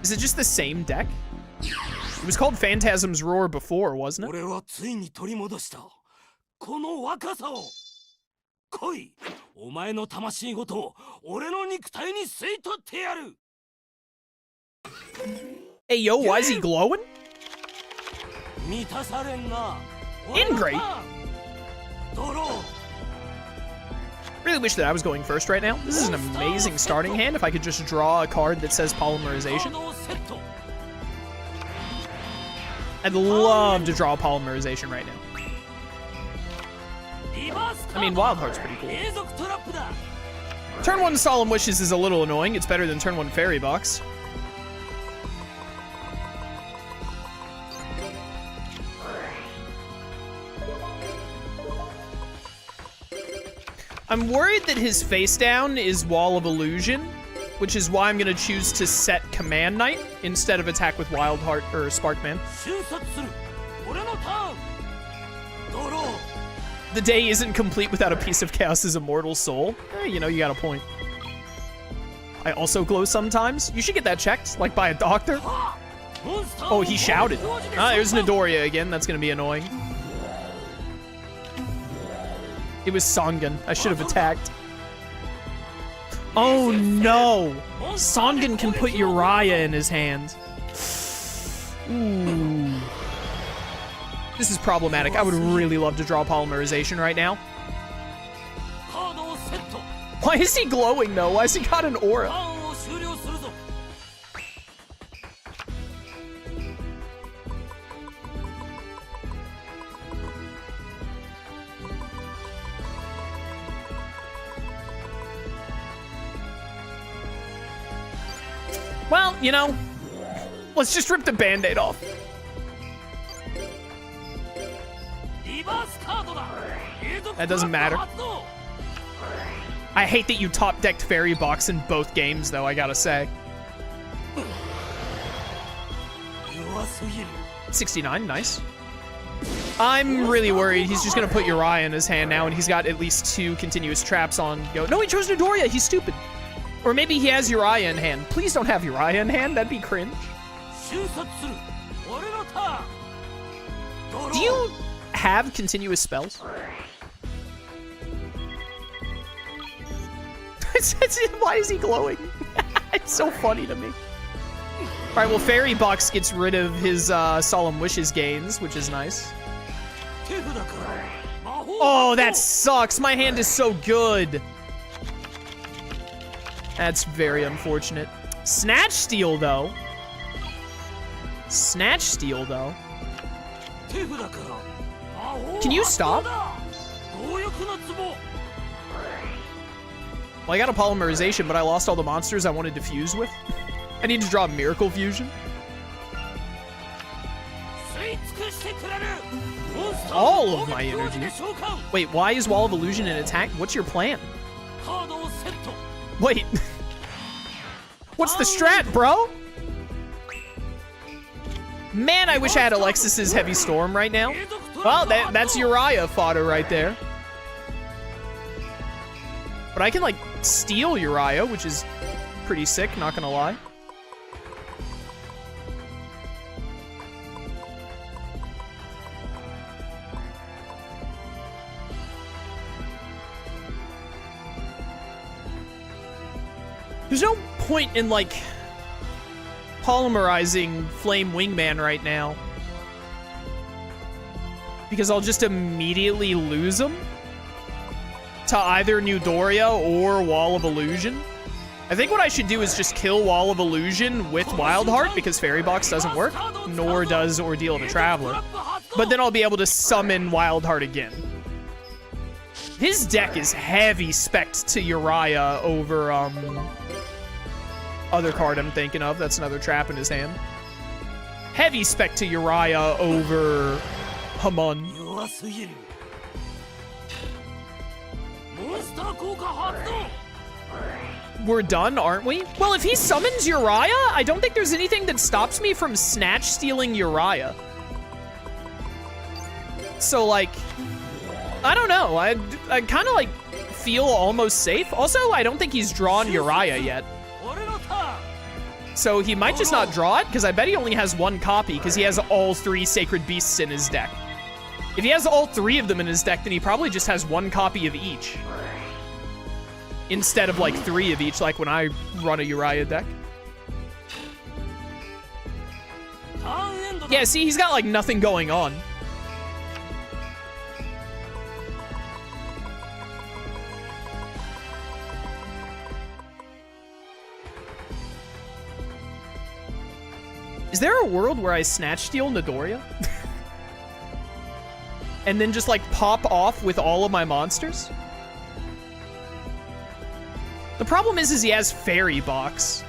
Is it just the same deck? It was called Phantasm's Roar before, wasn't it? Hey, yo, why is he glowing? Ingrate? Really wish that I was going first right now. This is an amazing starting hand if I could just draw a card that says Polymerization. I'd love to draw Polymerization right now. I mean, Wild Heart's pretty cool. Turn 1 Solemn Wishes is a little annoying. It's better than turn 1 Fairy Box. I'm worried that his face down is Wall of Illusion, which is why I'm gonna choose to set Command Knight instead of attack with Wild Heart or Sparkman. The day isn't complete without a piece of Chaos's immortal soul. You know, you got a point. I also glow sometimes. You should get that checked, like by a doctor. Oh, he shouted. Ah, there's Midoriya again. That's gonna be annoying. It was Songun. I should have attacked. Oh no! Songun can put Uriah in his hand. Ooh. This is problematic. I would really love to draw Polymerization right now. Why is he glowing though? Why has he got an aura? Well, you know, let's just rip the Band-Aid off. That doesn't matter. I hate that you top-decked Fairy Box in both games, though, I gotta say. 69, nice. I'm really worried he's just gonna put Uriah in his hand now, and he's got at least 2 continuous traps on go. No, he chose Midoriya, he's stupid. Or maybe he has Uriah in hand. Please don't have Uriah in hand, that'd be cringe. Do you have continuous spells? Why is he glowing? It's so funny to me. Alright, well, Fairy Box gets rid of his Solemn Wishes gains, which is nice. Oh, that sucks. My hand is so good. That's very unfortunate. Snatch Steal, though. Snatch Steal, though. Can you stop? Well, I got a Polymerization, but I lost all the monsters I wanted to fuse with. I need to draw Miracle Fusion. All of my energy. Wait, why is Wall of Illusion an attack? What's your plan? Wait. What's the strat, bro? Man, I wish I had Alexis's Heavy Storm right now. Well, that's Uriah fodder right there. But I can, like, steal Uriah, which is pretty sick, not gonna lie. There's no point in, like, polymerizing Flame Wingman right now. Because I'll just immediately lose him to either Midoriya or Wall of Illusion. I think what I should do is just kill Wall of Illusion with Wild Heart, because Fairy Box doesn't work, nor does Ordeal of a Traveler. But then I'll be able to summon Wild Heart again. His deck is heavy spec'd to Uriah over, other card I'm thinking of. That's another trap in his hand. Heavy spec to Uriah over Hamon. We're done, aren't we? Well, if he summons Uriah, I don't think there's anything that stops me from snatch stealing Uriah. So, like, I don't know. I kind of, like, feel almost safe. Also, I don't think he's drawn Uriah yet. So he might just not draw it, because I bet he only has one copy, because he has all 3 Sacred Beasts in his deck. If he has all 3 of them in his deck, then he probably just has 1 copy of each. Instead of, like, 3 of each, like when I run a Uriah deck. Yeah, see, he's got, like, nothing going on. Is there a world where I snatch steal Midoriya? And then just, like, pop off with all of my monsters? The problem is he has Fairy Box.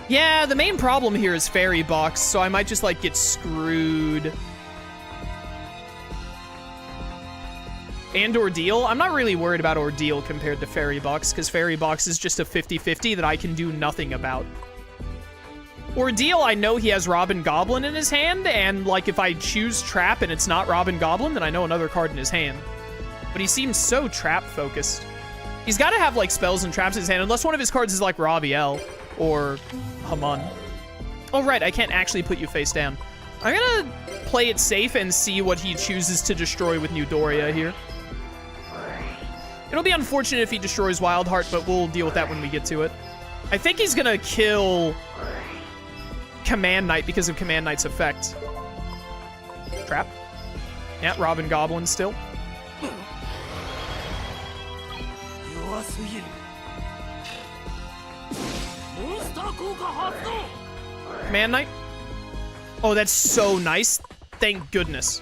Yeah, the main problem here is Fairy Box, so I might just, like, get screwed. And Ordeal? I'm not really worried about Ordeal compared to Fairy Box, because Fairy Box is just a 50-50 that I can do nothing about. Ordeal, I know he has Robin Goblin in his hand, and, like, if I choose Trap and it's not Robin Goblin, then I know another card in his hand. But he seems so Trap-focused. He's got to have, like, spells and traps in his hand, unless one of his cards is, like, Raviel or Haman. Oh, right, I can't actually put you face down. I'm gonna play it safe and see what he chooses to destroy with New Doria here. It'll be unfortunate if he destroys Wildheart, but we'll deal with that when we get to it. I think he's gonna kill Command Knight because of Command Knight's effect. Trap. Yeah, Robin Goblin still. Command Knight. Oh, that's so nice. Thank goodness.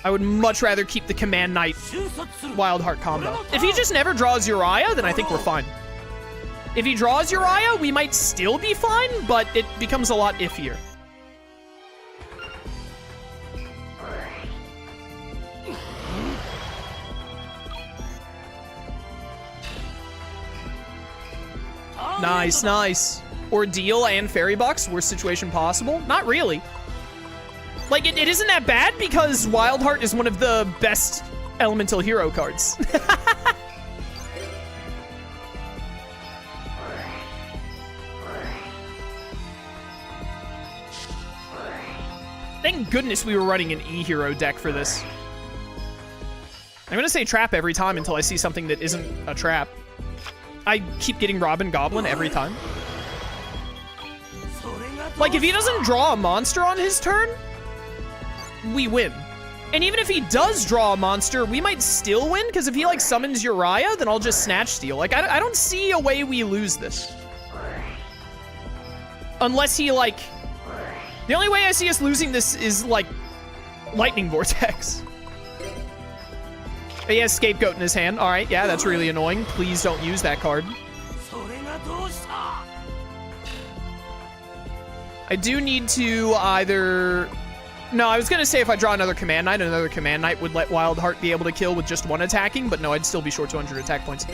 I would much rather keep the Command Knight Wildheart combo. If he just never draws Uriah, then I think we're fine. If he draws Uriah, we might still be fine, but it becomes a lot iffier. Nice, nice. Ordeal and Fairy Box, worst situation possible? Not really. Like, it isn't that bad because Wildheart is one of the best elemental hero cards. Thank goodness we were running an E-hero deck for this. I'm gonna say trap every time until I see something that isn't a trap. I keep getting Robin Goblin every time. Like, if he doesn't draw a monster on his turn, we win. And even if he does draw a monster, we might still win, because if he, like, summons Uriah, then I'll just Snatch Steal. Like, I don't see a way we lose this. Unless he, like... The only way I see us losing this is, like, Lightning Vortex. He has Scapegoat in his hand. All right, yeah, that's really annoying. Please don't use that card. I do need to either... No, I was going to say if I draw another Command Knight would let Wildheart be able to kill with just 1 attacking, but no, I'd still be short 200 attack points.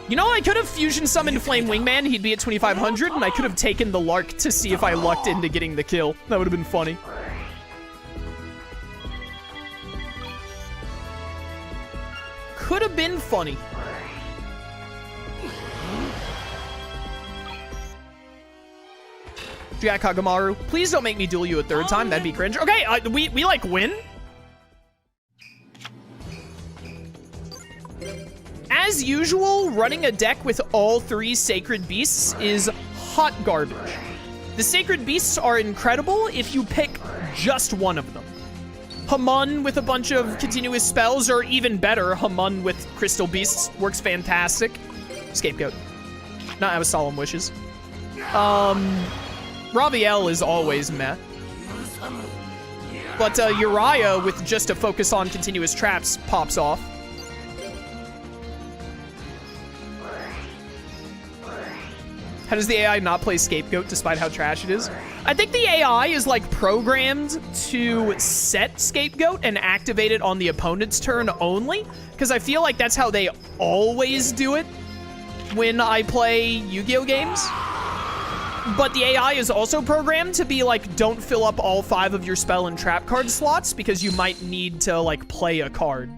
You know, I could have Fusion Summoned Flame Wingman, he'd be at 2,500, and I could have taken the Lark to see if I lucked into getting the kill. That would have been funny. Could have been funny. Jack Kagemaru, please don't make me duel you a 3rd time. That'd be cringe. Okay, we like win. As usual, running a deck with all 3 Sacred Beasts is hot garbage. The Sacred Beasts are incredible if you pick just one of them. Haman with a bunch of continuous spells, or even better, Haman with Crystal Beasts works fantastic. Scapegoat. No, that was Solemn Wishes. Raviel is always meh. But Uriah with just a focus on continuous traps pops off. How does the AI not play Scapegoat despite how trash it is? I think the AI is like programmed to set Scapegoat and activate it on the opponent's turn only, because I feel like that's how they always do it when I play Yu-Gi-Oh games. But the AI is also programmed to be like, don't fill up all 5 of your spell and trap card slots because you might need to like play a card.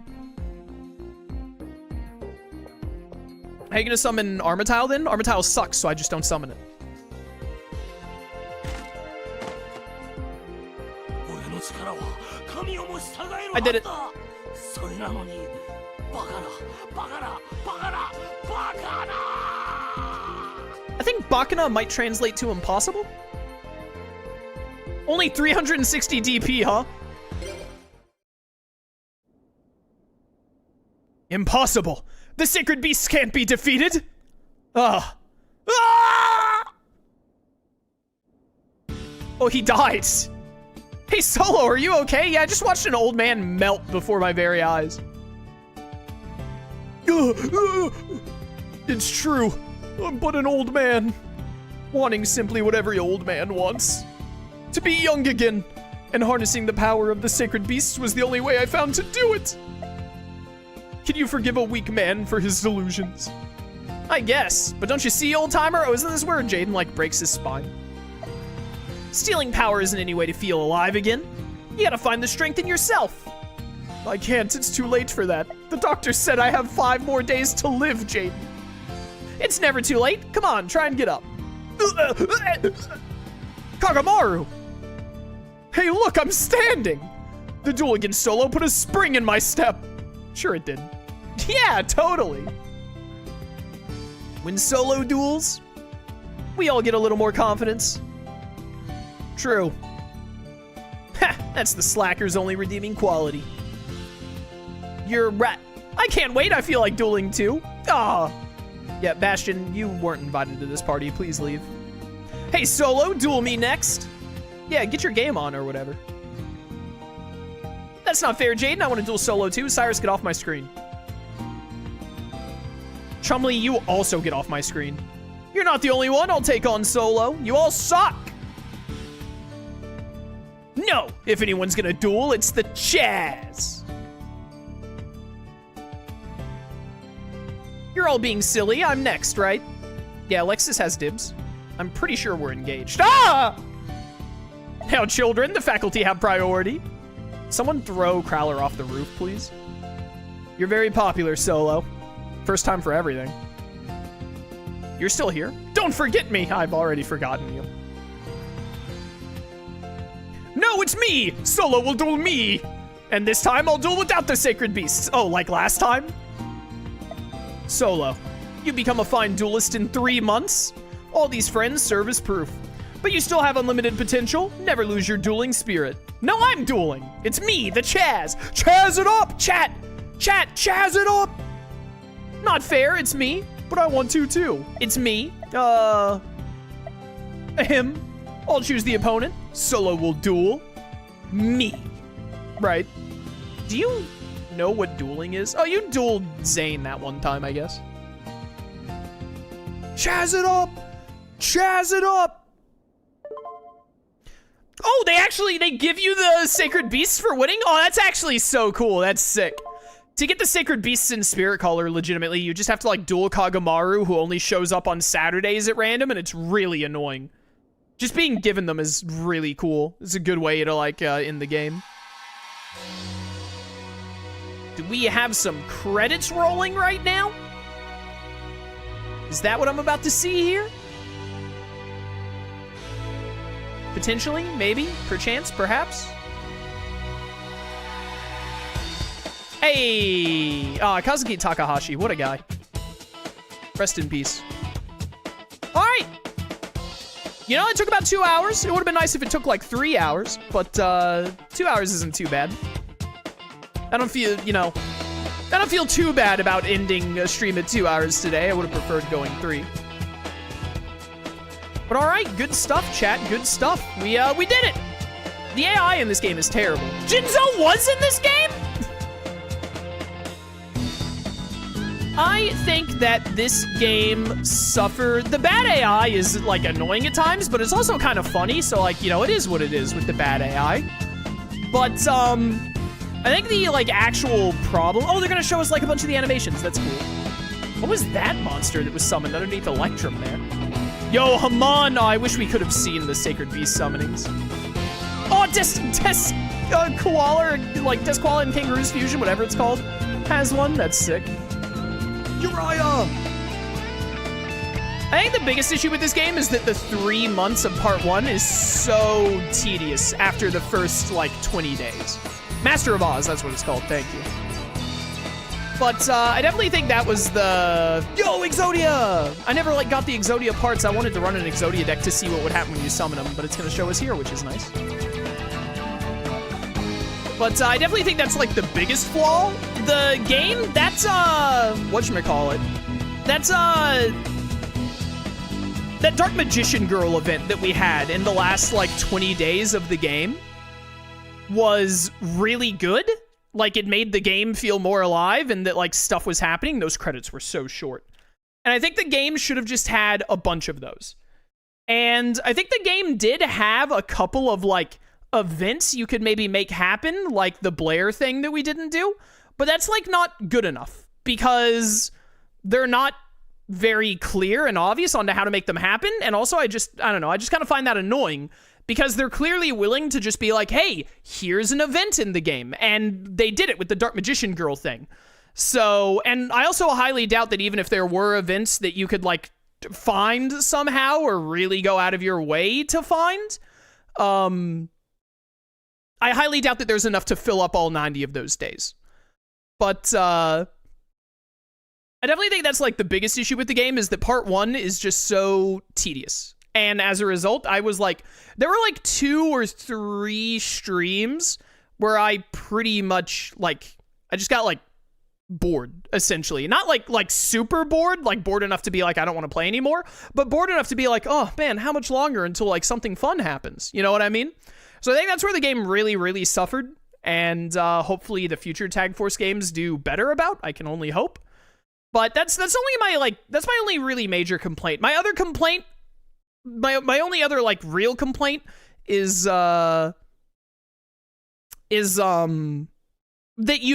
How are you gonna summon Armatile then? Armatile sucks, so I just don't summon it. I did it. I think Bakana might translate to impossible. Only 360 DP, huh? Impossible. The sacred beasts can't be defeated. Ah. Oh, he died. Hey, Solo, are you okay? Yeah, I just watched an old man melt before my very eyes. It's true. I'm but an old man, wanting simply what every old man wants. To be young again, and harnessing the power of the sacred beasts was the only way I found to do it. Can you forgive a weak man for his delusions? I guess, but don't you see, old-timer? Oh, isn't this where Jaden, like, breaks his spine? Stealing power isn't any way to feel alive again. You gotta find the strength in yourself. I can't, it's too late for that. The doctor said I have 5 more days to live, Jaden. It's never too late. Come on, try and get up. Kagemaru! Hey, look, I'm standing! The duel against Solo put a spring in my step. Sure it did. Yeah, totally. When Solo duels, we all get a little more confidence. True. Ha! That's the slacker's only redeeming quality. You're right. I can't wait, I feel like dueling too. Ah. Yeah, Bastion, you weren't invited to this party. Please leave. Hey, Solo, duel me next. Yeah, get your game on or whatever. That's not fair, Jaden. I want to duel Solo too. Cyrus, get off my screen. Chumley, you also get off my screen. You're not the only one. I'll take on Solo. You all suck. No, if anyone's gonna duel, it's the Chaz. You're all being silly. I'm next, right? Yeah, Alexis has dibs. I'm pretty sure we're engaged. Ah! Now, children, the faculty have priority. Someone throw Crowler off the roof, please. You're very popular, Solo. First time for everything. You're still here? Don't forget me! I've already forgotten you. No, it's me! Solo will duel me! And this time, I'll duel without the sacred beasts. Oh, like last time? Solo, you become a fine duelist in 3 months. All these friends serve as proof. But you still have unlimited potential. Never lose your dueling spirit. No, I'm dueling. It's me, the Chaz. Chaz it up, chat! Chat, Chaz it up! Not fair, it's me. But I want to, too. It's me. Him. I'll choose the opponent. Solo will duel me. Right. Do you know what dueling is? Oh, you dueled Zane that one time, I guess. Chaz it up! Chaz it up! Oh, they give you the Sacred Beasts for winning? Oh, that's actually so cool. That's sick. To get the Sacred Beasts in Spirit Color, legitimately, you just have to, like, duel Kagemaru, who only shows up on Saturdays at random, and it's really annoying. Just being given them is really cool. It's a good way to, like, end the game. Do we have some credits rolling right now? Is that what I'm about to see here? Potentially, maybe, perchance, perhaps. Hey! Kazuki Takahashi, what a guy. Rest in peace. Alright! You know, it took about 2 hours. It would have been nice if it took like 3 hours, but 2 hours isn't too bad. I don't feel, you know, I don't feel too bad about ending a stream at 2 hours today. I would have preferred going 3. But all right, good stuff, chat. Good stuff. We did it. The AI in this game is terrible. Jinzo was in this game? I think that this game suffered. The bad AI is like annoying at times, but it's also kind of funny. So like, you know, it is what it is with the bad AI. But I think the like actual problem. Oh, they're gonna show us like a bunch of the animations. That's cool. What was that monster that was summoned underneath Electrum there? Yo, Haman! Oh, I wish we could have seen the Sacred Beast summonings. Oh, Koala, or like Koala and Kangaroo's Fusion, whatever it's called, has one. That's sick. Uriah! I think the biggest issue with this game is that the 3 months of part 1 is so tedious after the first, like, 20 days. Master of Oz, that's what it's called, thank you. But, I definitely think that was the... Yo, Exodia! I never, like, got the Exodia parts. I wanted to run an Exodia deck to see what would happen when you summon them, but it's gonna show us here, which is nice. But, I definitely think that's, like, the biggest flaw. The game, that's, whatchamacallit? That's, that Dark Magician Girl event that we had in the last, like, 20 days of the game was really good. Like, it made the game feel more alive and that, like, stuff was happening. Those credits were so short. And I think the game should have just had a bunch of those. And I think the game did have a couple of, like, events you could maybe make happen, like the Blair thing that we didn't do. But that's, like, not good enough because they're not very clear and obvious on how to make them happen. And also, I don't know, I just kind of find that annoying because they're clearly willing to just be like, hey, here's an event in the game. And they did it with the Dark Magician Girl thing. So, and I also highly doubt that even if there were events that you could, like, find somehow or really go out of your way to find, I highly doubt that there's enough to fill up all 90 of those days. But, I definitely think that's, like, the biggest issue with the game is that part 1 is just so tedious. And as a result, I was, like, there were, like, 2 or 3 streams where I pretty much, like, I just got, like, bored, essentially. Not, like super bored, like, bored enough to be like, I don't want to play anymore, but bored enough to be like, oh, man, how much longer until, like, something fun happens? You know what I mean? So I think that's where the game really, really suffered. And hopefully the future Tag Force games do better about. I can only hope. But that's only my, like, that's my only really major complaint. My other complaint, my only other, like, real complaint is that you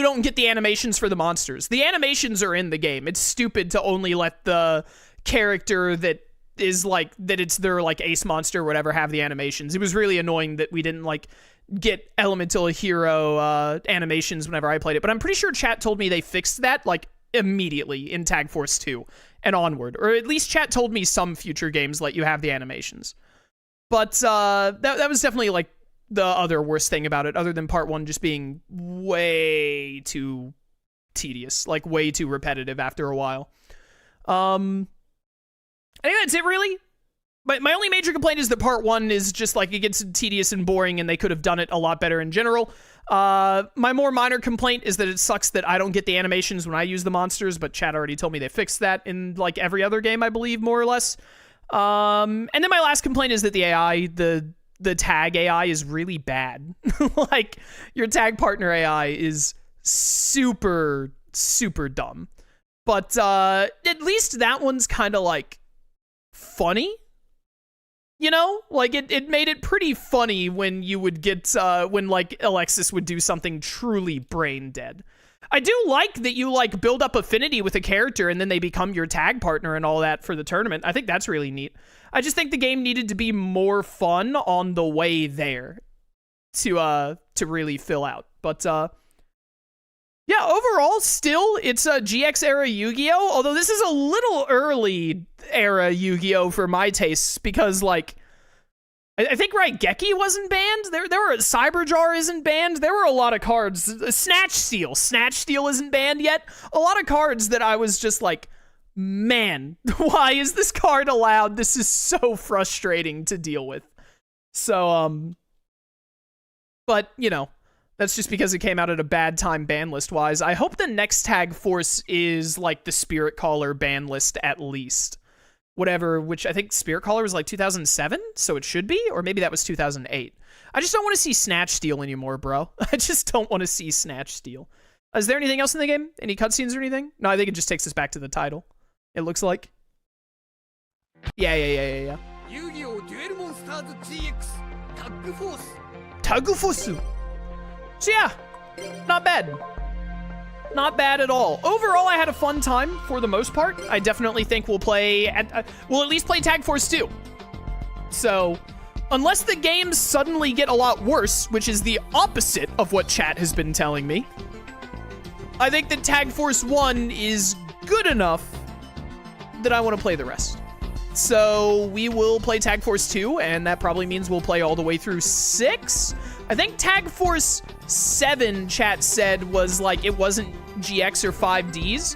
don't get the animations for the monsters. The animations are in the game. It's stupid to only let the character that is, like, that it's their, like, ace monster or whatever have the animations. It was really annoying that we didn't, like, get Elemental Hero animations whenever I played it. But I'm pretty sure chat told me they fixed that, like, immediately in Tag Force 2 and onward. Or at least chat told me some future games let you have the animations. But that was definitely, like, the other worst thing about it, other than part 1 just being way too tedious, like, way too repetitive after a while. Anyway, that's it, really. But my only major complaint is that part 1 is just, like, it gets tedious and boring, and they could have done it a lot better in general. My more minor complaint is that it sucks that I don't get the animations when I use the monsters, but chat already told me they fixed that in, like, every other game, I believe, more or less. And then my last complaint is that the AI, the tag AI is really bad. Like, your tag partner AI is super, super dumb. But at least that one's kind of, like, funny. You know, like, it made it pretty funny when you would get, when, like, Alexis would do something truly brain dead. I do like that you, like, build up affinity with a character and then they become your tag partner and all that for the tournament. I think that's really neat. I just think the game needed to be more fun on the way there to really fill out. But, yeah, overall, still, it's a GX era Yu-Gi-Oh! Although this is a little early era Yu-Gi-Oh! For my tastes, because, like, I think Raigeki wasn't banned. There were Cyberjar isn't banned. There were a lot of cards. Snatch Steal isn't banned yet. A lot of cards that I was just like, man, why is this card allowed? This is so frustrating to deal with. So, but, you know, that's just because it came out at a bad time ban list-wise. I hope the next Tag Force is, like, the Spirit Caller ban list at least. Whatever, which I think Spirit Caller was, like, 2007, so it should be? Or maybe that was 2008. I just don't want to see Snatch Steal anymore, bro. I just don't want to see Snatch Steal. Is there anything else in the game? Any cutscenes or anything? No, I think it just takes us back to the title. It looks like. Yeah. Yu-Gi-Oh! Duel Monsters GX Tag Force. Tag Force. So yeah, not bad. Not bad at all. Overall, I had a fun time for the most part. I definitely think we'll we'll at least play Tag Force 2. So, unless the games suddenly get a lot worse, which is the opposite of what chat has been telling me, I think that Tag Force 1 is good enough that I want to play the rest. So we will play Tag Force 2, and that probably means we'll play all the way through 6. I think Tag Force 7, chat said, was like, it wasn't GX or 5Ds.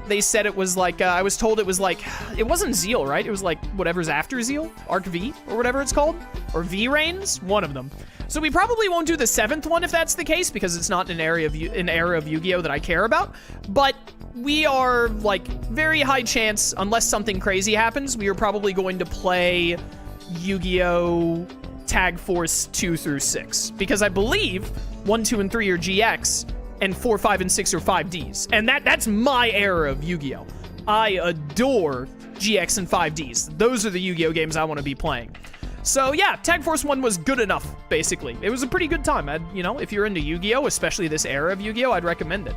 They said it was like, I was told it was like, it wasn't Zeal, right? It was like whatever's after Zeal, Arc V, or whatever it's called, or V Reigns, one of them. So we probably won't do the 7th one if that's the case, because it's not an era of Yu-Gi-Oh that I care about. But we are, like, very high chance, unless something crazy happens, we are probably going to play Yu-Gi-Oh Tag Force 2 through 6. Because I believe 1, 2, and 3 are GX, and 4, 5, and 6 are 5Ds. And that's my era of Yu-Gi-Oh! I adore GX and 5Ds. Those are the Yu-Gi-Oh! Games I want to be playing. So yeah, Tag Force 1 was good enough, basically. It was a pretty good time. You know, if you're into Yu-Gi-Oh!, especially this era of Yu-Gi-Oh!, I'd recommend it.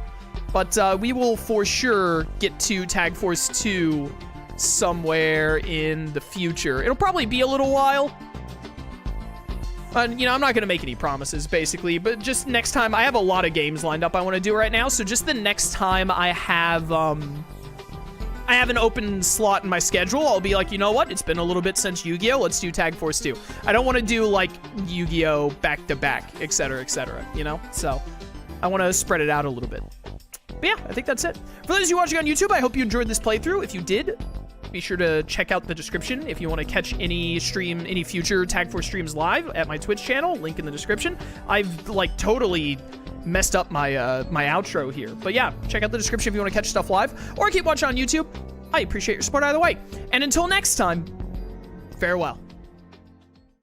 But we will for sure get to Tag Force 2 somewhere in the future. It'll probably be a little while. You know, I'm not going to make any promises, basically, but just next time, I have a lot of games lined up I want to do right now, so just the next time I have an open slot in my schedule, I'll be like, you know what, it's been a little bit since Yu-Gi-Oh!, let's do Tag Force 2. I don't want to do, like, Yu-Gi-Oh! Back-to-back, etc., you know? So, I want to spread it out a little bit. But yeah, I think that's it. For those of you watching on YouTube, I hope you enjoyed this playthrough. If you did, be sure to check out the description if you want to catch any future Tag Force streams live at my Twitch channel. Link in the description. I've, like, totally messed up my my outro here. But yeah, check out the description if you want to catch stuff live. Or keep watching on YouTube. I appreciate your support either way. And until next time, farewell.